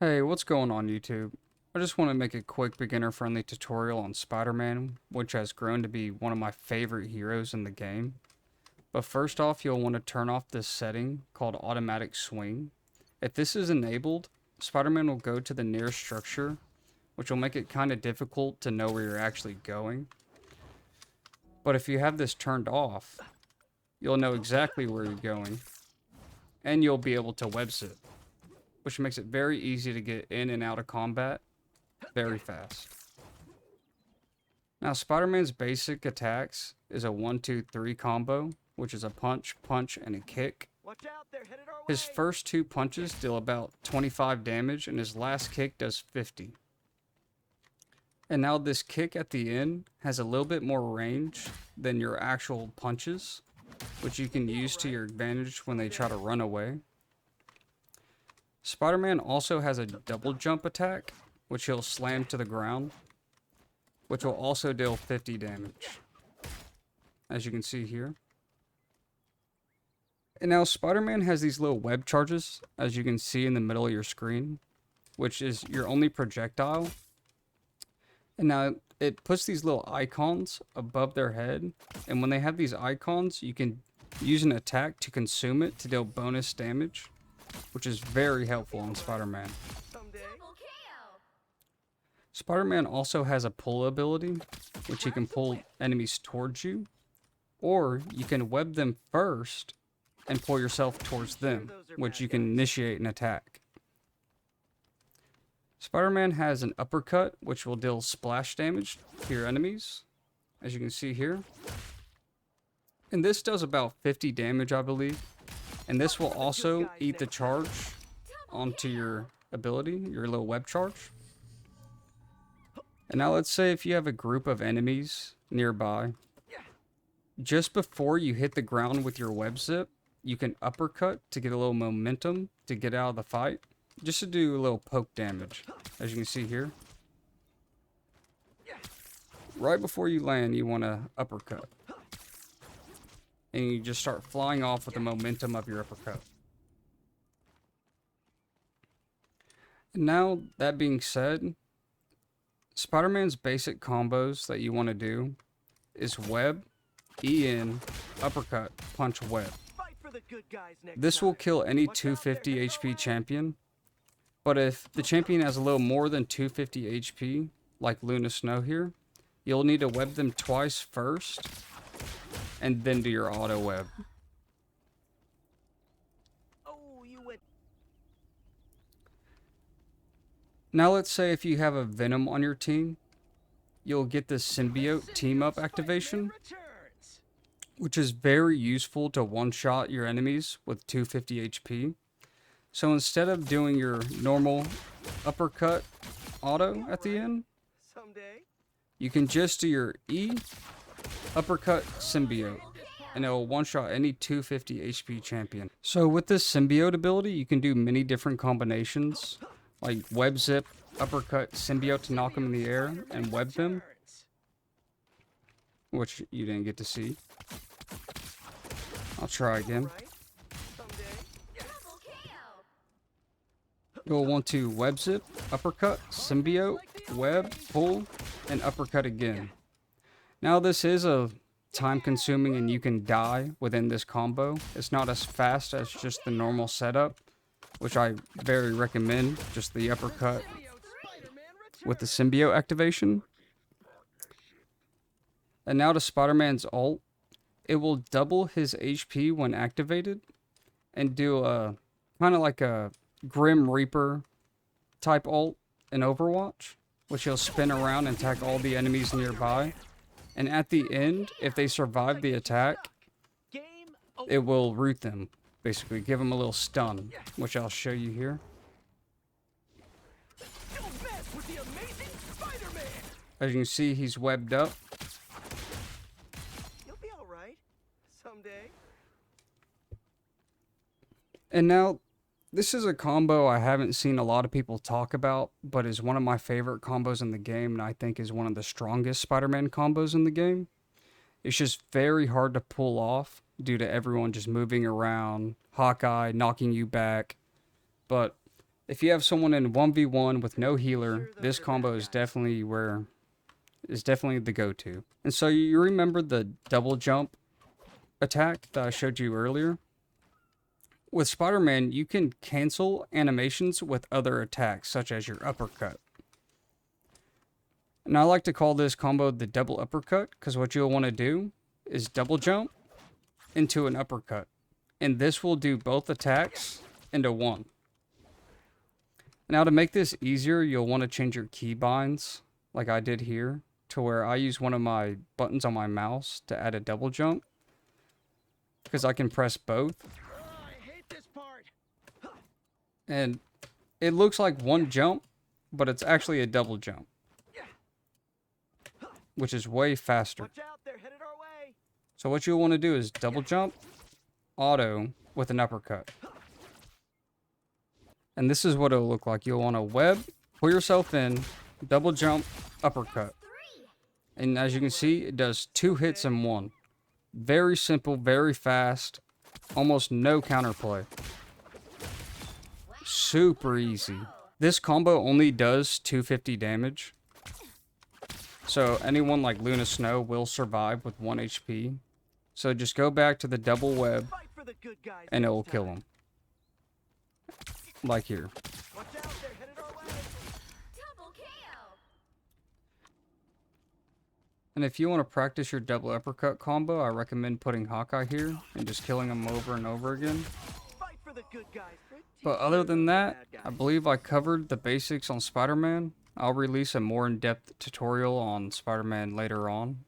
Hey, what's going on YouTube? I just want to make a quick beginner-friendly tutorial on Spider-Man, which has grown to be one of my favorite heroes in the game. But first off, you'll want to turn off this setting called Automatic Swing. If this is enabled, Spider-Man will go to the nearest structure, which will make it kind of difficult to know where you're actually going. But if you have this turned off, you'll know exactly where you're going, and you'll be able to web sit, which makes it very easy to get in and out of combat very fast. Now, Spider-Man's basic attacks is a 1-2-3 combo, which is a punch, punch, and a kick. Watch out, they're headed our His way. first two punches deal about 25 damage, and his last kick does 50. And now this kick at the end has a little bit more range than your actual punches, which you can use to your advantage when they try to run away. Spider-Man also has a double jump attack, which he'll slam to the ground, which will also deal 50 damage, as you can see here. And now Spider-Man has these little web charges, as you can see in the middle of your screen, which is your only projectile. And now it puts these little icons above their head, and when they have these icons, you can use an attack to consume it to deal bonus damage, which is very helpful on Spider-Man. Someday. Spider-Man also has a pull ability, which he can pull enemies towards you, or you can web them first and pull yourself towards them, which you can initiate an attack. Spider-Man has an uppercut, which will deal splash damage to your enemies, as you can see here. And this does about 50 damage, I believe. And this will also eat the charge onto your ability, your little web charge. And now let's say if you have a group of enemies nearby, just before you hit the ground with your web zip, you can uppercut to get a little momentum to get out of the fight, just to do a little poke damage, as you can see here. Right before you land, you want to uppercut. And you just start flying off with the momentum of your uppercut. And now, that being said, Spider-Man's basic combos that you want to do is web, E-in, uppercut, punch, web. Fight for the good guys next This will time. kill any Watch out, they're 250 headed our HP way. champion, but if the champion has a little more than 250 HP, like Luna Snow here, you'll need to web them twice first, and then do your auto web. Oh, you went. Now let's say if you have a Venom on your team, you'll get the Symbiote Team Up activation, Returns. which is very useful to one-shot your enemies with 250 HP. So instead of doing your normal uppercut auto at the end, Someday. you can just do your E, uppercut, symbiote, and it will one-shot any 250 HP champion. So with this symbiote ability, you can do many different combinations, like web zip, uppercut, symbiote to knock them in the air, and web them, Returns. which you didn't get to see. I'll try again. Right? Someday. You'll want to web zip, uppercut, symbiote, web, pull, and uppercut again. Now this is a time consuming and you can die within this combo. It's not as fast as just the normal setup, which I very recommend, just the uppercut Spider-Man with the symbiote activation. And now to Spider-Man's ult. It will double his HP when activated and do a kind of like a Grim Reaper type ult in Overwatch, which he'll spin around and attack all the enemies nearby. And at the end, if they survive the attack, Game over. it will root them, basically give them a little stun, which I'll show you here. Don't mess with the amazing Spider-Man. As you can see, he's webbed up. You'll be all right. Someday. And now, this is a combo I haven't seen a lot of people talk about, but is one of my favorite combos in the game, and I think is one of the strongest Spider-Man combos in the game. It's just very hard to pull off due to everyone just moving around, Hawkeye knocking you back. But If you have someone in 1v1 with no healer, Sure, those this are combo bad is guys. definitely the go-to. And so you remember the double jump attack that I showed you earlier? With Spider-Man, you can cancel animations with other attacks, such as your uppercut. And I like to call this combo the double uppercut, because what you'll want to do is double jump into an uppercut. And this will do both attacks into one. Now to make this easier, you'll want to change your keybinds, like I did here, to where I use one of my buttons on my mouse to add a double jump. Because I can press both. I hate this part. And it looks like one jump, but it's actually a double jump, which is way faster. Watch out, they're headed our way. So what you'll want to do is double jump, auto with an uppercut. And this is what it'll look like. You'll want to web, pull yourself in, double jump, uppercut. And as you can see, it does 2 hits in one. Very simple, very fast, almost no counterplay. Super easy. This combo only does 250 damage. So anyone like Luna Snow will survive with 1 HP. So just go back to the double web Fight for the good guys and it will next kill time. him. Like here. Watch out, they're headed our way. Double KO. And if you want to practice your double uppercut combo, I recommend putting Hawkeye here and just killing him over and over again. Fight for the good guys. But other than that, I believe I covered the basics on Spider-Man. I'll release a more in-depth tutorial on Spider-Man later on.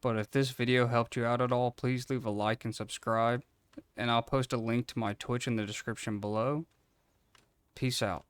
But if this video helped you out at all, please leave a like and subscribe. And I'll post a link to my Twitch in the description below. Peace out.